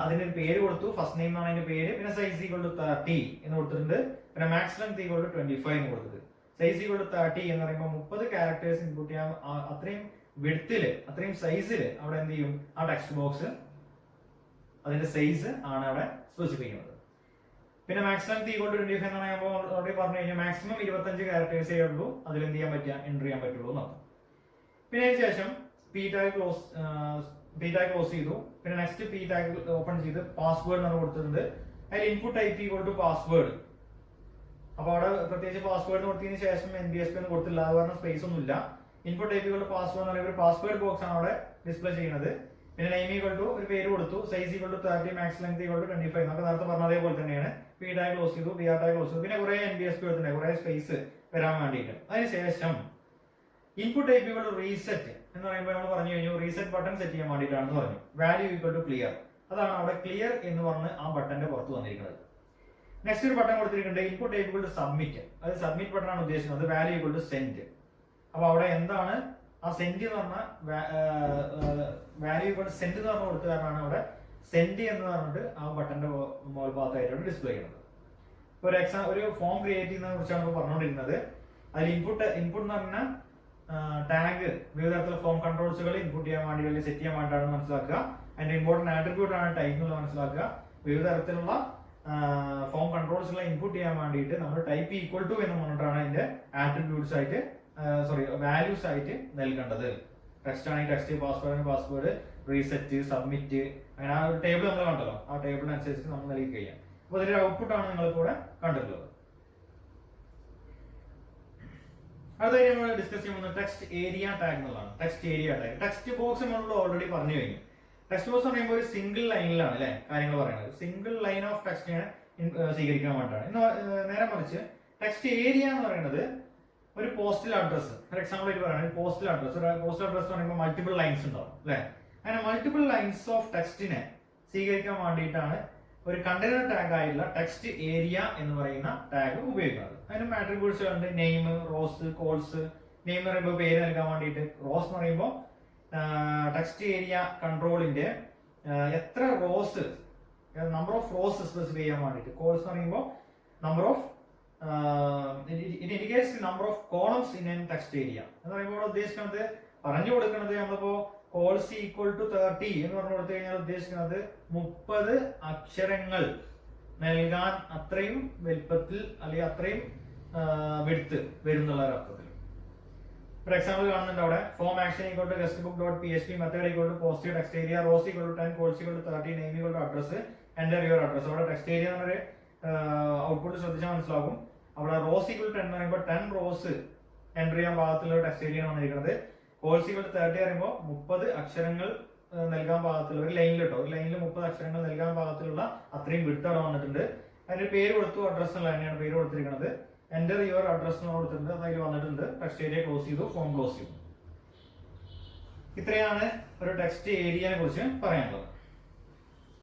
അതിന്റെ ഒരു പേര് കൊടുത്തു, ഫസ്റ്റ് നെയിം എന്നാണ് അതിന്റെ പേര്. പിന്നെ സൈസ് ഈക്വൽ ടു 30 എന്ന് കൊടുത്തിട്ടുണ്ട്. പിന്നെ മാക്സ് ലെങ്ത് ഈക്വൽ ടു 25 എന്ന് കൊടുത്തത്. സൈസ് ഈക്വൽ ടു 30 എന്ന് പറയുമ്പോൾ 30 ക്യാരക്ടേഴ്സ് ഇൻപുട്ട് ചെയ്യാൻ, അത്രയും വിഡ്ത്തില്, അത്രയും സൈസില് അവിടെ എന്ത് ചെയ്യും? ആ ടെക്സ്റ്റ് ബോക്സ് അതിന്റെ സൈസ് ആണ് അവിടെ സ്പെസിഫൈ ചെയ്യുന്നത്. പിന്നെ മാക്സ് ലെങ്ത് ഈക്വൽ ടു 25 എന്ന് പറയുമ്പോൾ ഓൾറെഡി പറഞ്ഞു കഴിഞ്ഞാൽ മാക്സിമം 25 ക്യാരക്ടേഴ്സേ ഉള്ളൂ അതിൽ എന്ത് ചെയ്യാൻ പറ്റുക? എൻ്റർ ചെയ്യാൻ പറ്റുള്ളൂ എന്നർത്ഥം. പിന്നെ അതിന് ശേഷം P ടാഗ് ക്ലോസ് ചെയ്തു. പിന്നെ നെക്സ്റ്റ് P ടാഗ് ഓപ്പൺ ചെയ്ത് പാസ്വേഡ് എന്നാണ് കൊടുത്തിട്ടുണ്ട്. അതിൽ input type equal to password. അപ്പൊ അവിടെ പ്രത്യേകിച്ച് പാസ്വേഡ് കൊടുത്തതിന് ശേഷം NBSP ഒന്നും കൊടുത്തില്ല, അത് പറഞ്ഞ സ്പേസ് ഒന്നുമില്ല. Input type equal to password എന്ന് പറയുമ്പോൾ ഒരു പാസ്വേഡ് ബോക്സ് ആണ് അവിടെ ഡിസ്പ്ലേ ചെയ്യുന്നത്. പിന്നെ നെയിം ഈക്വൽ ടു ഒരു പേര് കൊടുത്തു, size equal to 30, max length equal to 25. നമുക്ക് നേരത്തെ പറഞ്ഞ അതേപോലെ തന്നെയാണ്. P ടാഗ് ക്ലോസ് ചെയ്തു, PR ടാഗ് ക്ലോസ് ചെയ്തു. പിന്നെ കുറെ NBSP കൊടുത്തിട്ടുണ്ട്, കുറെ സ്പേസ് വരാൻ വേണ്ടിയിട്ട്. അതിനുശേഷം input type equal to reset എന്ന് പറയുമ്പോൾ നമ്മൾ പറഞ്ഞു കഴിഞ്ഞു റീസെറ്റ് ബട്ടൺ സെറ്റ് ചെയ്യാൻ വേണ്ടിയിട്ടാണെന്ന് പറഞ്ഞു. വാല്യൂ ഈക്വൽ ടു ക്ലിയർ, അതാണ് അവിടെ ക്ലിയർ എന്ന് പറഞ്ഞ് ആ ബട്ടന്റെ പുറത്ത് വന്നിരിക്കുന്നത്. നെക്സ്റ്റ് ഒരു ബട്ടൺ കൊടുത്തിരിക്കുന്നത് input type equal to submit. അത് സബ്മിറ്റ് ബട്ടൺ ആണ് ഉദ്ദേശിക്കുന്നത്. Value equal to send. അപ്പൊ അവിടെ എന്താണ് ആ സെൻഡ് എന്ന് പറഞ്ഞ വാല്യൂ ഈക്വൽ ടു സെൻഡ് എന്ന് പറഞ്ഞ കൊടുത്ത കാരണമാണ് അവിടെ സെൻഡ് എന്ന് പറഞ്ഞിട്ട് ആ ബട്ടന്റെ മുകൾഭാഗത്തായിട്ടാണ് ഡിസ്പ്ലേ ചെയ്യുന്നത്. ഒരു ഫോം ക്രിയേറ്റ് ചെയ്യുന്നതിനെ കുറിച്ചാണ് നമ്മൾ പറഞ്ഞുകൊണ്ടിരുന്നത്. അതിൽ ഇൻപുട്ട് എന്ന് പറഞ്ഞാൽ ടാഗ് വിവിധ തരത്തിലുള്ള ഫോം കൺട്രോൾസുകൾ ഇൻപുട്ട് ചെയ്യാൻ വേണ്ടി അല്ലെങ്കിൽ സെറ്റ് ചെയ്യാൻ വേണ്ടിയിട്ടാണ് മനസ്സിലാക്കുക. അതിന്റെ ഇമ്പോർട്ടന്റ് ആട്രിബ്യൂട്ട് ആണ് ടൈപ്പ് എന്നുള്ളത് മനസ്സിലാക്കുക. വിവിധ തരത്തിലുള്ള ഫോം കൺട്രോൾസുകളെ ഇൻപുട്ട് ചെയ്യാൻ വേണ്ടിയിട്ട് നമ്മൾ ടൈപ്പ് ഈക്വൽ ടു എന്ന് പറഞ്ഞിട്ടാണ് അതിന്റെ ആട്രിബ്യൂട്ട്സ് ആയിട്ട് വാല്യൂസ് ആയിട്ട് നൽകേണ്ടത്. ടെക്സ്റ്റ് ആണെങ്കിൽ text, password password, reset, submit, അങ്ങനെ ആ ഒരു ടേബിൾ നമ്മൾ കണ്ടല്ലോ, ആ ടേബിളിനനുസരിച്ച് നമ്മൾ നൽകി കഴിയാം. അപ്പൊ ഇതിന്റെ ഔട്ട്പുട്ട് ആണ് നിങ്ങൾ കൂടെ കണ്ടിട്ടുള്ളത്. അടുത്തായി നമ്മൾ ഡിസ്കസ് ചെയ്യുന്നത് ടെക്സ്റ്റ് ഏരിയ ടാഗ് എന്നുള്ളതാണ്. Text area tag text box നമ്മൾ ഓൾറെഡി പറഞ്ഞു കഴിഞ്ഞു. ടെക്സ്റ്റ് ബോക്സ് പറയുമ്പോൾ ഒരു സിംഗിൾ ലൈനിലാണ് അല്ലെ കാര്യങ്ങൾ പറയുന്നത്. സിംഗിൾ ലൈൻ ഓഫ് ടെക്സ്റ്റിനെ സ്വീകരിക്കാൻ വേണ്ടിയിട്ടാണ്. നേരെ മറിച്ച് ടെക്സ്റ്റ് ഏരിയ എന്ന് പറയുന്നത് ഒരു പോസ്റ്റൽ അഡ്രസ്. ഫോർ എക്സാമ്പിൾ ആയിട്ട് പറയുന്നത് പോസ്റ്റൽ അഡ്രസ് എന്ന് പറയുമ്പോൾ മൾട്ടിപ്പിൾ ലൈൻസ് ഉണ്ടാവും അല്ലെ. അങ്ങനെ മൾട്ടിപ്പിൾ ലൈൻസ് ഓഫ് ടെക്സ്റ്റിനെ സ്വീകരിക്കാൻ വേണ്ടിയിട്ടാണ് ഒരു കണ്ടെയ്നർ ടാഗ് ആയിട്ടുള്ള ടെക്സ്റ്റ് ഏരിയ എന്ന് പറയുന്ന ടാഗ് ഉപയോഗിക്കുന്നത്. അതിന് ആട്രിബ്യൂട്ട്സ് ഉണ്ട്, നെയിം, റോസ്, കോൾസ്. നെയിം എന്ന് പറയുമ്പോൾ പേര് നൽകാൻ വേണ്ടിയിട്ട്, റോസ് എന്ന് പറയുമ്പോൾ ടെക്സ്റ്റ് ഏരിയ കൺട്രോളിന്റെ എത്ര rose, number of rows specify ചെയ്യാൻ വേണ്ടിയിട്ട്, കോൾസ് എന്ന് പറയുമ്പോൾ number of it indicates number of columns in N text area എന്ന് പറയുമ്പോൾ ഉദ്ദേശിക്കുന്നത് പറഞ്ഞു കൊടുക്കുന്നത് നമ്മളിപ്പോ കോൾസി ഈക്വൽ ടു 30 എന്ന് പറഞ്ഞു കൊടുത്തു കഴിഞ്ഞാൽ ഉദ്ദേശിക്കുന്നത് 30 അക്ഷരങ്ങൾ നൽകാൻ അത്രയും വലുപ്പത്തിൽ അല്ലെങ്കിൽ അത്രയും വിഡ്ത്ത് വരുന്നുള്ള അർത്ഥത്തിൽ. ഫോർ എക്സാമ്പിൾ കാണുന്നുണ്ട് അവിടെ form action equal to guest book dot PHP method equal to positive text area rows equal to 10 cols equal to 30 name equal to address enter your address. അവിടെ ടെക്സ്റ്റ് ഏരിയ എന്നൊരു ഔട്ട്പുട്ട് ശ്രദ്ധിച്ചാൽ മനസ്സിലാകും. അവിടെ റോസ് ഈക്വൽ ടു 10 എന്ന് പറയുമ്പോൾ 10 റോസ് എൻ്റർ ചെയ്യാൻ പാകത്തിലുള്ള ടെക്സ്റ്റ് ഏരിയ ആണ് വന്നിരിക്കുന്നത്. കോൾസ് ഈക്വൽ ടു 30 പറയുമ്പോൾ 30 അക്ഷരങ്ങൾ നൽകാൻ പാകത്തിലുള്ള ഒരു ലൈനിൽ കേട്ടോ, ഒരു ലൈനിൽ 30 അക്ഷരങ്ങൾ നൽകാൻ പാകത്തിലുള്ള അത്രയും വിഡ്ത്ത് അവിടെ വന്നിട്ടുണ്ട്. അതിന്റെ പേര് കൊടുത്തു, അഡ്രസ് എന്നുള്ള തന്നെയാണ് പേര് കൊടുത്തിരിക്കുന്നത്. എന്റർ യുവർ അഡ്രസ് എന്ന് കൊടുത്തിട്ടുണ്ട്, അതിൽ വന്നിട്ടുണ്ട്. ടെക്സ്റ്റ് ഏരിയ ക്ലോസ് ചെയ്തു, ഫോം ക്ലോസ് ചെയ്തു. ഇത്രയാണ് ഒരു ടെക്സ്റ്റ് ഏരിയയെ കുറിച്ച് പറയാനുള്ളത്.